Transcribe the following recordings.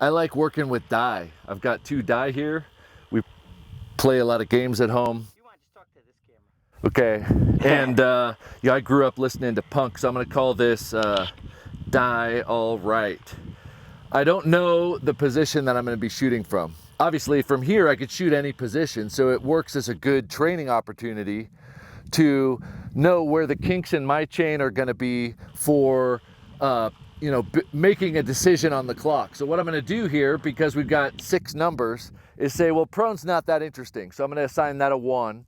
I like working with die. I've got 2 die here. We play a lot of games at home. You want to just talk to this camera. Okay, and yeah, I grew up listening to punk, so I'm gonna call this die all right. I don't know the position that I'm gonna be shooting from. Obviously, from here I could shoot any position, so it works as a good training opportunity to know where the kinks in my chain are gonna be for you know, making a decision on the clock. So what I'm gonna do here, because we've got 6 numbers, is say, well, prone's not that interesting, so I'm gonna assign that a 1.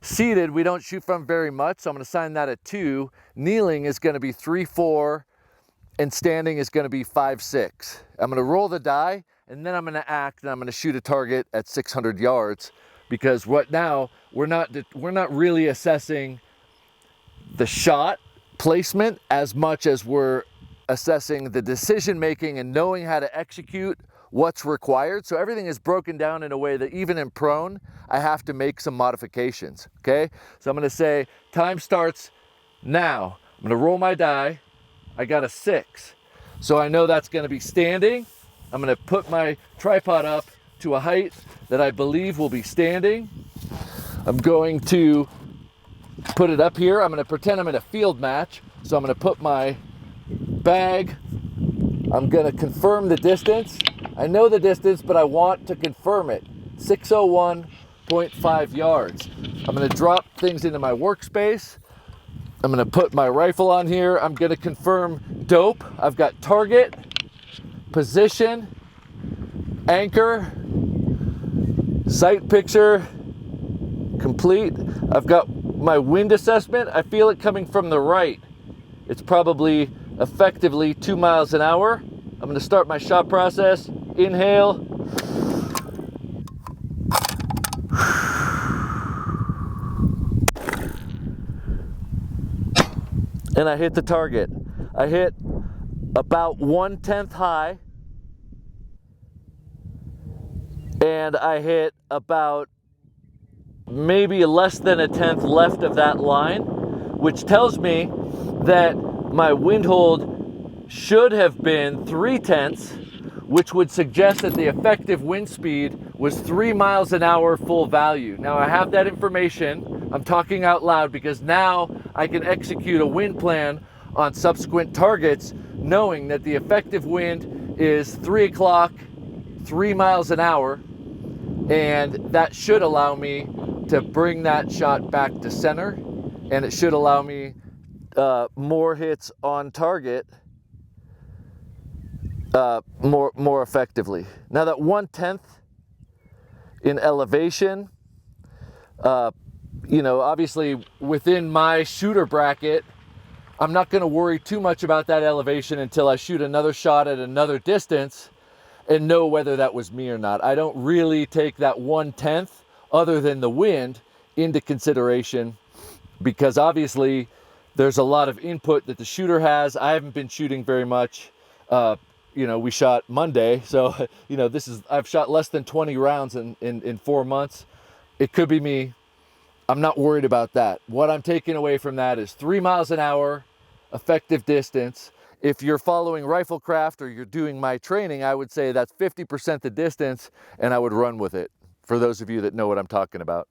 Seated, we don't shoot from very much, so I'm gonna assign that a 2. Kneeling is gonna be 3, 4, and standing is gonna be 5, 6. I'm gonna roll the die, and then I'm gonna act, and I'm gonna shoot a target at 600 yards, because right now, we're not really assessing the shot placement as much as we're assessing the decision making and knowing how to execute what's required. So everything is broken down in a way that even in prone, I have to make some modifications, okay? So I'm gonna say, time starts now. I'm gonna roll my die. I got a 6. So I know that's gonna be standing. I'm gonna put my tripod up to a height that I believe will be standing. I'm going to put it up here. I'm gonna pretend I'm in a field match. So I'm gonna put my bag. I'm gonna confirm the distance. I know the distance, but I want to confirm it. 601.5 yards. I'm gonna drop things into my workspace. I'm gonna put my rifle on here. I'm gonna confirm dope. I've got target, position, anchor, sight picture, complete. I've got my wind assessment. I feel it coming from the right. It's probably effectively 2 miles an hour. I'm gonna start my shot process. Inhale. And I hit the target. I hit about 1/10 high. And I hit about maybe less than a 10th left of that line, which tells me that my wind hold should have been 3/10, which would suggest that the effective wind speed was 3 miles an hour full value. Now I have that information. I'm talking out loud because now I can execute a wind plan on subsequent targets, knowing that the effective wind is 3 o'clock, 3 miles an hour, and that should allow me to bring that shot back to center, and it should allow me more hits on target more effectively. Now that 1/10 in elevation, you know, obviously within my shooter bracket, I'm not going to worry too much about that elevation until I shoot another shot at another distance and know whether that was me or not. I don't really take that 1/10 other than the wind into consideration, because obviously there's a lot of input that the shooter has. I haven't been shooting very much. You know, we shot Monday, so you know, I've shot less than 20 rounds in 4 months. It could be me. I'm not worried about that. What I'm taking away from that is 3 miles an hour, effective distance. If you're following Riflekraft or you're doing my training, I would say that's 50% the distance, and I would run with it, for those of you that know what I'm talking about.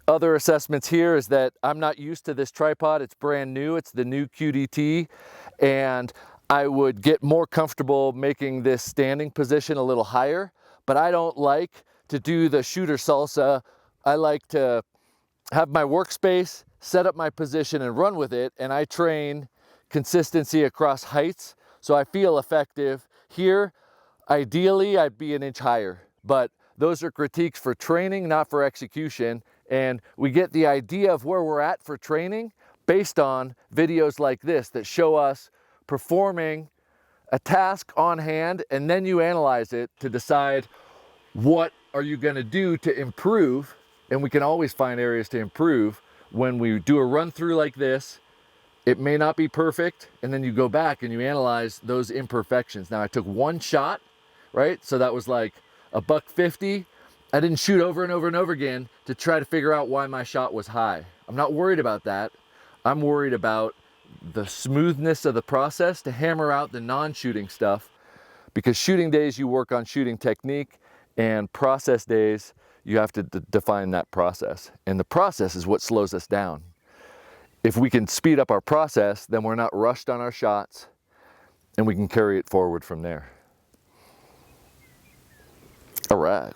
Other assessments here is that I'm not used to this tripod. It's brand new. It's the new QDT, and I would get more comfortable making this standing position a little higher, but I don't like to do the shooter salsa. I like to have my workspace, set up my position and run with it, and I train consistency across heights, so I feel effective. Here, ideally, I'd be an inch higher, but those are critiques for training, not for execution, and we get the idea of where we're at for training based on videos like this that show us performing a task on hand, and then you analyze it to decide what are you going to do to improve, and we can always find areas to improve. When we do a run through like this, it may not be perfect, and then you go back and you analyze those imperfections. Now I took 1 shot, right? So that was like a $150. I didn't shoot over and over and over again to try to figure out why my shot was high. I'm not worried about that. I'm worried about the smoothness of the process to hammer out the non-shooting stuff, Because shooting days, you work on shooting technique, and process days, you have to define that process. And the process is what slows us down. If we can speed up our process, then we're not rushed on our shots, and we can carry it forward from there. All right.